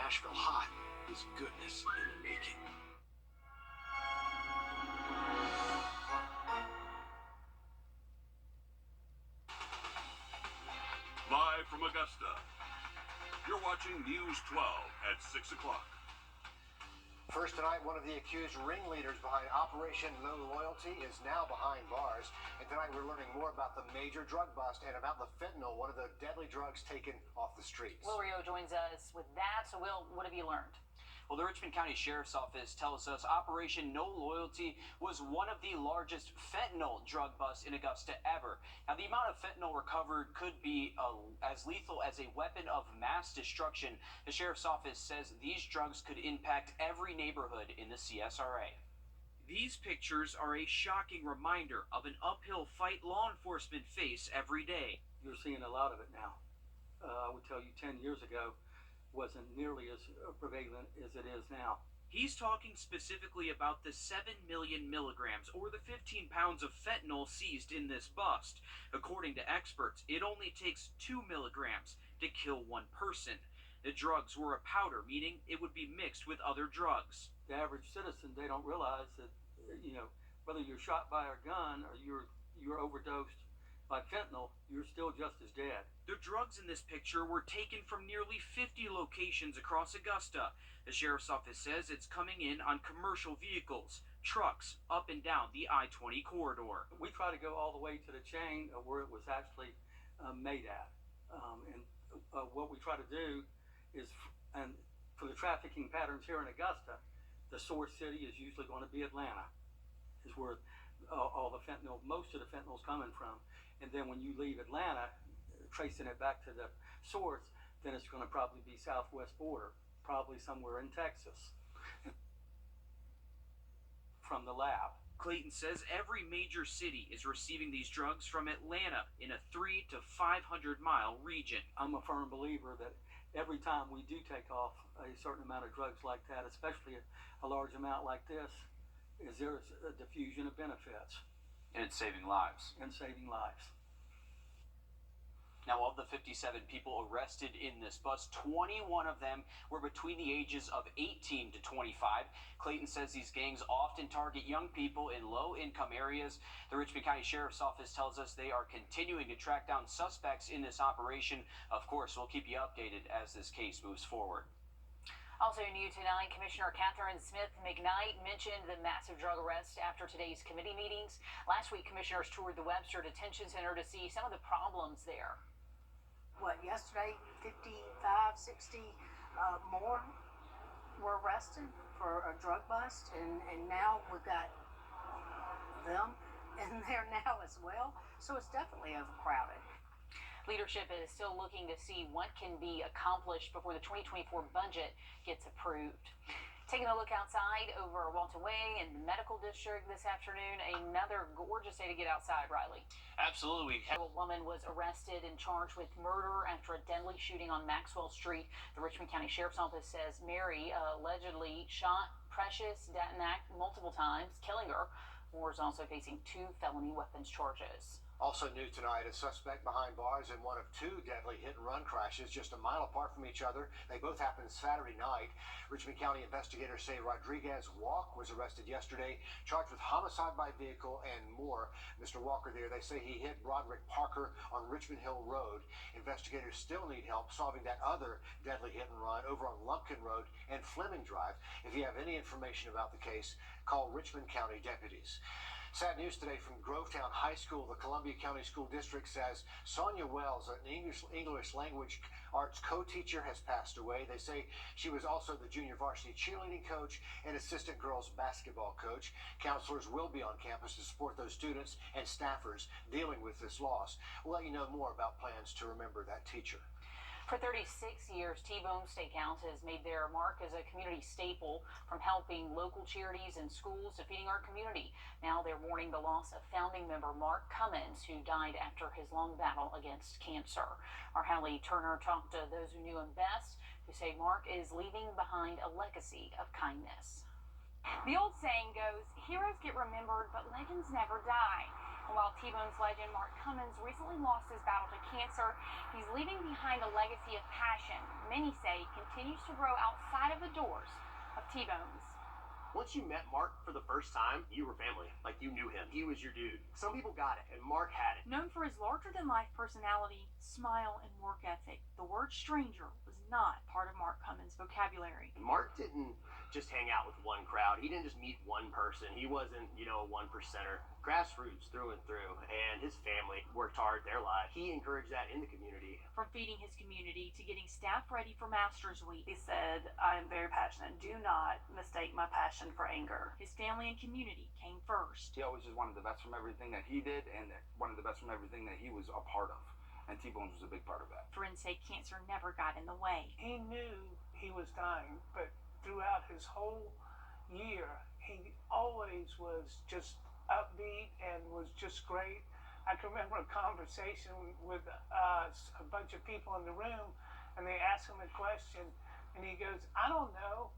Nashville hot is goodness in the making. Live from Augusta, you're watching News 12 at 6 o'clock. First tonight, one of the accused ringleaders behind Operation No Loyalty is now behind bars. And tonight we're learning more about the major drug bust and about the fentanyl, one of the deadly drugs taken off the streets. Wrdw joins us with that. So Will, what have you learned? Well, the Richmond County Sheriff's Office tells us Operation No Loyalty was one of the largest fentanyl drug busts in Augusta ever. Now, the amount of fentanyl recovered could be as lethal as a weapon of mass destruction. The Sheriff's Office says these drugs could impact every neighborhood in the CSRA. These pictures are a shocking reminder of an uphill fight law enforcement face every day. You're seeing a lot of it now. I would tell you 10 years ago, wasn't nearly as prevalent as it is now. He's talking specifically about the 7 million milligrams or the 15 pounds of fentanyl seized in this bust. According to experts, it only takes 2 milligrams to kill one person. The drugs were a powder, meaning it would be mixed with other drugs. The average citizen, they don't realize that, whether you're shot by a gun or you're overdosed by fentanyl, you're still just as dead. The drugs in this picture were taken from nearly 50 locations across Augusta. The Sheriff's Office says it's coming in on commercial vehicles, trucks, up and down the I-20 corridor. We try to go all the way to the chain of where it was actually made at. What we try to do is, and for the trafficking patterns here in Augusta, the source city is usually going to be Atlanta, is where all the fentanyl, most of the fentanyl is coming from. And then when you leave Atlanta, tracing it back to the source, then it's going to probably be southwest border, probably somewhere in Texas, from the lab. Clayton says every major city is receiving these drugs from Atlanta in a 300 to 500 mile region. I'm a firm believer that every time we do take off a certain amount of drugs like that, especially a large amount like this, is there's a diffusion of benefits. And it's saving lives. And saving lives. Now, of the 57 people arrested in this bust, 21 of them were between the ages of 18 to 25. Clayton says these gangs often target young people in low-income areas. The Richmond County Sheriff's Office tells us they are continuing to track down suspects in this operation. Of course, we'll keep you updated as this case moves forward. Also new tonight, Commissioner Catherine Smith McKnight mentioned the massive drug arrest after today's committee meetings. Last week, commissioners toured the Webster Detention Center to see some of the problems there. Yesterday, 55, 60 more were arrested for a drug bust, and now we've got them in there now as well. So it's definitely overcrowded. Leadership is still looking to see what can be accomplished before the 2024 budget gets approved. Taking a look outside over Walton Way and the Medical District this afternoon, another gorgeous day to get outside, Riley. Absolutely. A woman was arrested and charged with murder after a deadly shooting on Maxwell Street. The Richmond County Sheriff's Office says Mary allegedly shot Precious Datanak multiple times, killing her. Moore is also facing 2 felony weapons charges. Also new tonight, a suspect behind bars in one of 2 deadly hit-and-run crashes just a mile apart from each other. They both happened Saturday night. Richmond County investigators say Rodriguez Walk was arrested yesterday, charged with homicide by vehicle and more. Mr. Walker there, they say he hit Broderick Parker on Richmond Hill Road. Investigators still need help solving that other deadly hit-and-run over on Lumpkin Road and Fleming Drive. If you have any information about the case, call Richmond County deputies. Sad news today from Grovetown High School. The Columbia County School District says Sonia Wells, an English language arts co-teacher, has passed away. They say she was also the junior varsity cheerleading coach and assistant girls basketball coach. Counselors will be on campus to support those students and staffers dealing with this loss. We'll let you know more about plans to remember that teacher. For 36 years, T-Bone Steakhouse has made their mark as a community staple, from helping local charities and schools to feeding our community. Now they're mourning the loss of founding member Mark Cummins, who died after his long battle against cancer. Our Hallie Turner talked to those who knew him best, who say Mark is leaving behind a legacy of kindness. The old saying goes, heroes get remembered, but legends never die. While T-Bone's legend Mark Cummins recently lost his battle to cancer, he's leaving behind a legacy of passion many say continues to grow outside of the doors of T-Bone's. Once you met Mark for the first time, you were family. Like, you knew him. He was your dude. Some people got it, and Mark had it. Known for his larger-than-life personality, smile, and work ethic, the word stranger was not part of Mark Cummins' vocabulary. Mark didn't just hang out with one crowd. He didn't just meet one person. He wasn't, a one percenter. Grassroots through and through, and his family worked hard their lives. He encouraged that in the community. From feeding his community to getting staff ready for Masters Week, he said, "I am very passionate. Do not mistake my passion for anger." His family and community came first. He always just wanted the best from everything that he did and wanted the best from everything that he was a part of. And T-Bones was a big part of that. Friends say cancer never got in the way. He knew he was dying, but throughout his whole year, he always was just upbeat and was just great. I can remember a conversation with a bunch of people in the room, and they asked him a question, and he goes, "I don't know.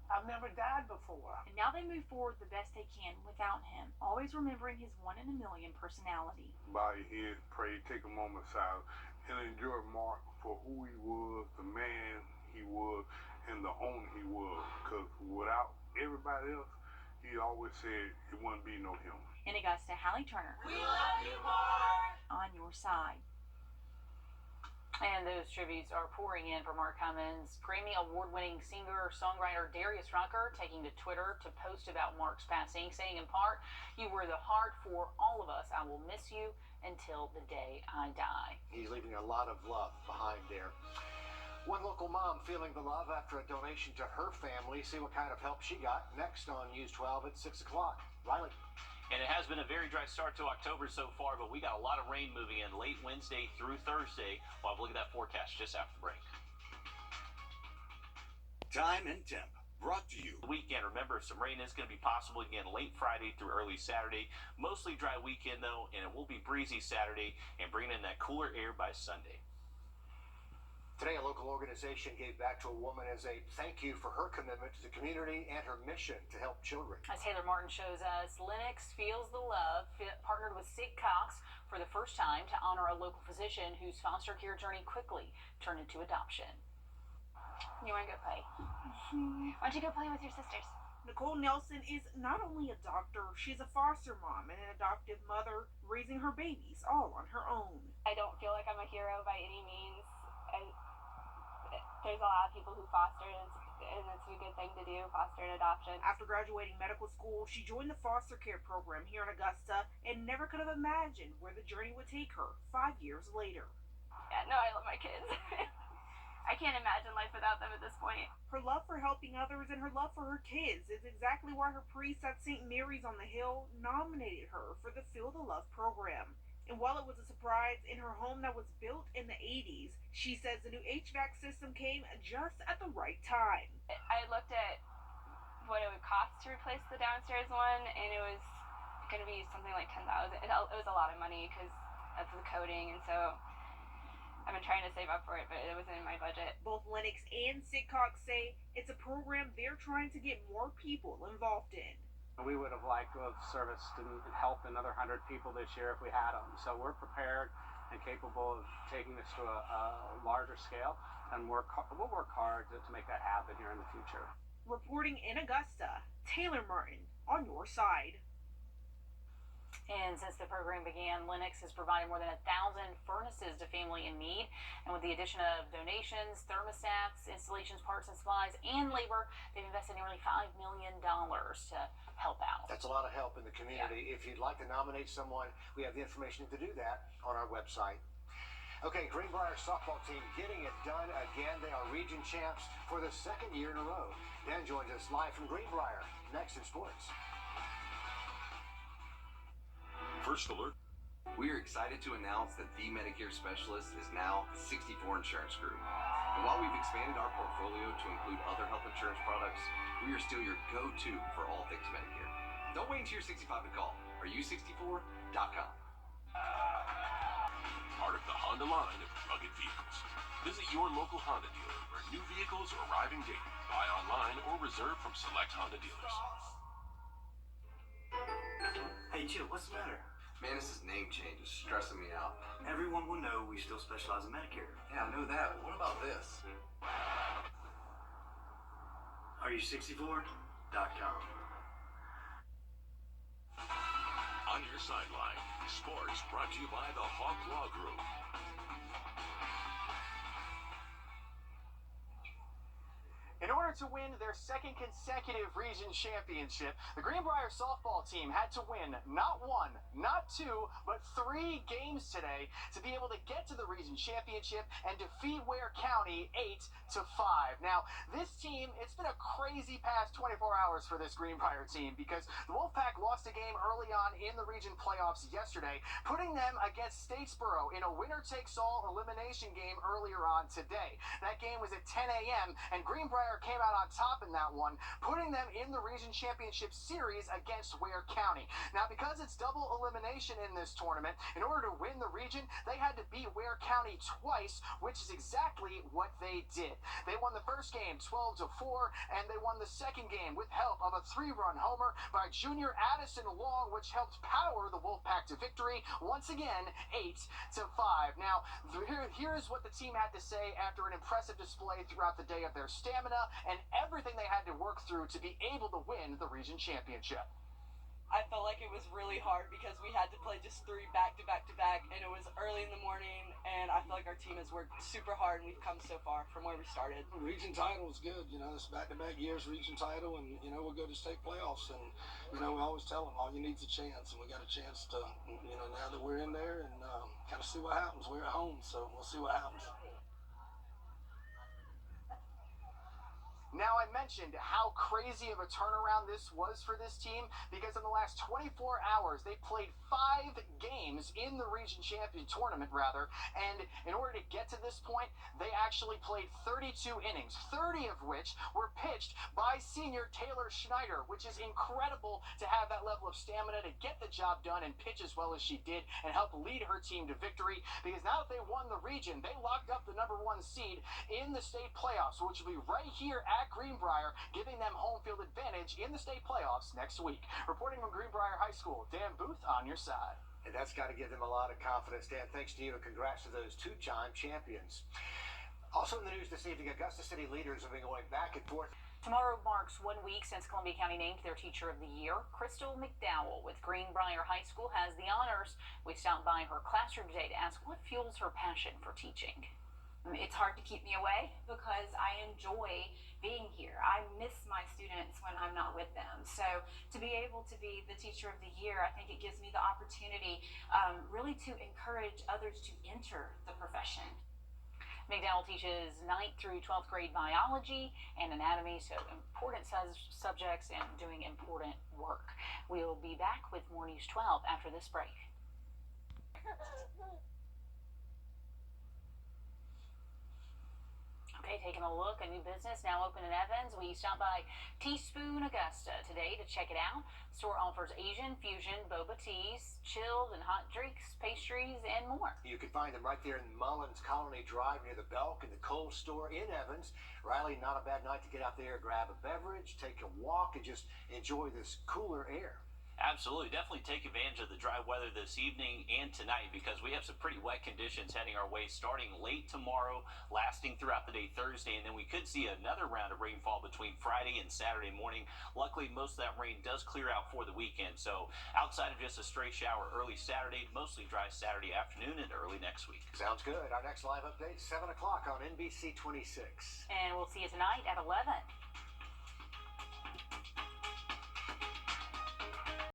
I've never died before." And now they move forward the best they can without him, always remembering his one-in-a-million personality. Bow your head, pray, take a moment silent, and enjoy Mark for who he was, the man he was, and the owner he was. Because without everybody else, he always said it wouldn't be no him. In Augusta, Hallie Turner. We love you, Mark! On your side. And those tributes are pouring in for Mark Cummins. Grammy award-winning singer-songwriter Darius Rucker taking to Twitter to post about Mark's passing, saying in part, "You were the heart for all of us. I will miss you until the day I die." He's leaving a lot of love behind there. One local mom feeling the love after a donation to her family. See what kind of help she got next on News 12 at 6 o'clock. Riley. And it has been a very dry start to October so far, but we got a lot of rain moving in late Wednesday through Thursday. We'll have a look at that forecast just after the break. Time and temp. Brought to you. The weekend, remember, some rain is going to be possible again late Friday through early Saturday. Mostly dry weekend, though, and it will be breezy Saturday and bringing in that cooler air by Sunday. Today, a local organization gave back to a woman as a thank you for her commitment to the community and her mission to help children. As Taylor Martin shows us, Lennox Feels the Love partnered with Sid Cox for the first time to honor a local physician whose foster care journey quickly turned into adoption. You want to go play? Why don't you go play with your sisters? Nicole Nelson is not only a doctor, she's a foster mom and an adoptive mother, raising her babies all on her own. I don't feel like I'm a hero by any means. There's a lot of people who foster, and it's a good thing to do, foster and adoption. After graduating medical school, she joined the foster care program here in Augusta and never could have imagined where the journey would take her 5 years later. Yeah, no, I love my kids. I can't imagine life without them at this point. Her love for helping others and her love for her kids is exactly why her priest at St. Mary's on the Hill nominated her for the Feel the Love program. And while it was a surprise in her home that was built in the 80s, she says the new HVAC system came just at the right time. I looked at what it would cost to replace the downstairs one, and it was going to be something like $10,000. It was a lot of money because of the coding, and so I've been trying to save up for it, but it wasn't in my budget. Both Lennox and Sid Cox say it's a program they're trying to get more people involved in. We would have liked to have serviced and helped another 100 people this year if we had them. So we're prepared and capable of taking this to a larger scale, and we'll work hard to make that happen here in the future. Reporting in Augusta, Taylor Martin on your side. And since the program began, Lennox has provided more than 1,000 furnaces to family in need. And with the addition of donations, thermostats, installations, parts and supplies, and labor, they've invested nearly $5 million to help out. That's a lot of help in the community. Yeah. If you'd like to nominate someone, we have the information to do that on our website. Okay, Greenbrier softball team getting it done again. They are region champs for the second year in a row. Dan joins us live from Greenbrier. Next in sports. First alert. We are excited to announce that the Medicare Specialist is now the 64 Insurance Group. And while we've expanded our portfolio to include other health insurance products, we are still your go-to for all things Medicare. Don't wait until you're 65 to call. Are-you64.com. Part of the Honda line of rugged vehicles. Visit your local Honda dealer where new vehicles are arriving daily. Buy online or reserve from select Honda dealers. Hey, Jill, what's the matter? Man, this name change is stressing me out. Everyone will know we still specialize in Medicare. Yeah, I know that, but what about this? Are-you64.com. On your sideline, sports brought to you by the Hawk Law Group. In order to win their second consecutive region championship, the Greenbrier softball team had to win not one, not two, but 3 games today to be able to get to the region championship and defeat Ware County 8-5. Now, this team, it's been a crazy past 24 hours for this Greenbrier team because the Wolfpack lost a game early on in the region playoffs yesterday, putting them against Statesboro in a winner-takes-all elimination game earlier on today. That game was at 10 a.m., and Greenbrier came out on top in that one, putting them in the region championship series against Ware County. Now, because it's double elimination in this tournament, in order to win the region, they had to beat Ware County twice, which is exactly what they did. They won the first game 12-4, and they won the second game with help of a 3-run homer by junior Addison Long, which helped power the Wolfpack to victory, once again, 8-5. Now, here is what the team had to say after an impressive display throughout the day of their stamina and everything they had to work through to be able to win the region championship. I felt like it was really hard because we had to play just 3 back-to-back, and it was early in the morning, and I feel like our team has worked super hard, and we've come so far from where we started. Region title is good. It's back-to-back years region title, and, we'll go to state playoffs. And, we always tell them all you need is a chance, and we got a chance to, now that we're in there and kind of see what happens. We're at home, so we'll see what happens. Now, I mentioned how crazy of a turnaround this was for this team because in the last 24 hours, they played 5 games in the region champion tournament, and in order to get to this point, they actually played 32 innings, 30 of which were pitched by senior Taylor Schneider, which is incredible to have that level of stamina to get the job done and pitch as well as she did and help lead her team to victory because now that they won the region, they locked up the #1 seed in the state playoffs, which will be right here at Greenbrier, giving them home field advantage in the state playoffs next week. Reporting from Greenbrier High School, Dan Booth on your side. And that's got to give them a lot of confidence. Dan, thanks to you, and congrats to those 2-time champions. Also in the news this evening, Augusta City leaders have been going back and forth. Tomorrow marks 1 week since Columbia County named their Teacher of the Year. Crystal McDowell with Greenbrier High School has the honors. We stopped by her classroom today to ask what fuels her passion for teaching. It's hard to keep me away because I enjoy being here. I miss my students when I'm not with them. So to be able to be the Teacher of the Year, I think it gives me the opportunity really to encourage others to enter the profession. McDowell teaches 9th through 12th grade biology and anatomy, so important subjects and doing important work. We'll be back with more News 12 after this break. Okay, taking a look, a new business now open in Evans. We stopped by Teaspoon Augusta today to check it out. The store offers Asian fusion, boba teas, chilled and hot drinks, pastries, and more. You can find them right there in Mullins Colony Drive near the Belk and the Kohl store in Evans. Riley, not a bad night to get out there, grab a beverage, take a walk, and just enjoy this cooler air. Absolutely. Definitely take advantage of the dry weather this evening and tonight because we have some pretty wet conditions heading our way starting late tomorrow, lasting throughout the day Thursday, and then we could see another round of rainfall between Friday and Saturday morning. Luckily, most of that rain does clear out for the weekend, so outside of just a stray shower early Saturday, mostly dry Saturday afternoon and early next week. Sounds good. Our next live update, 7 o'clock on NBC 26. And we'll see you tonight at 11.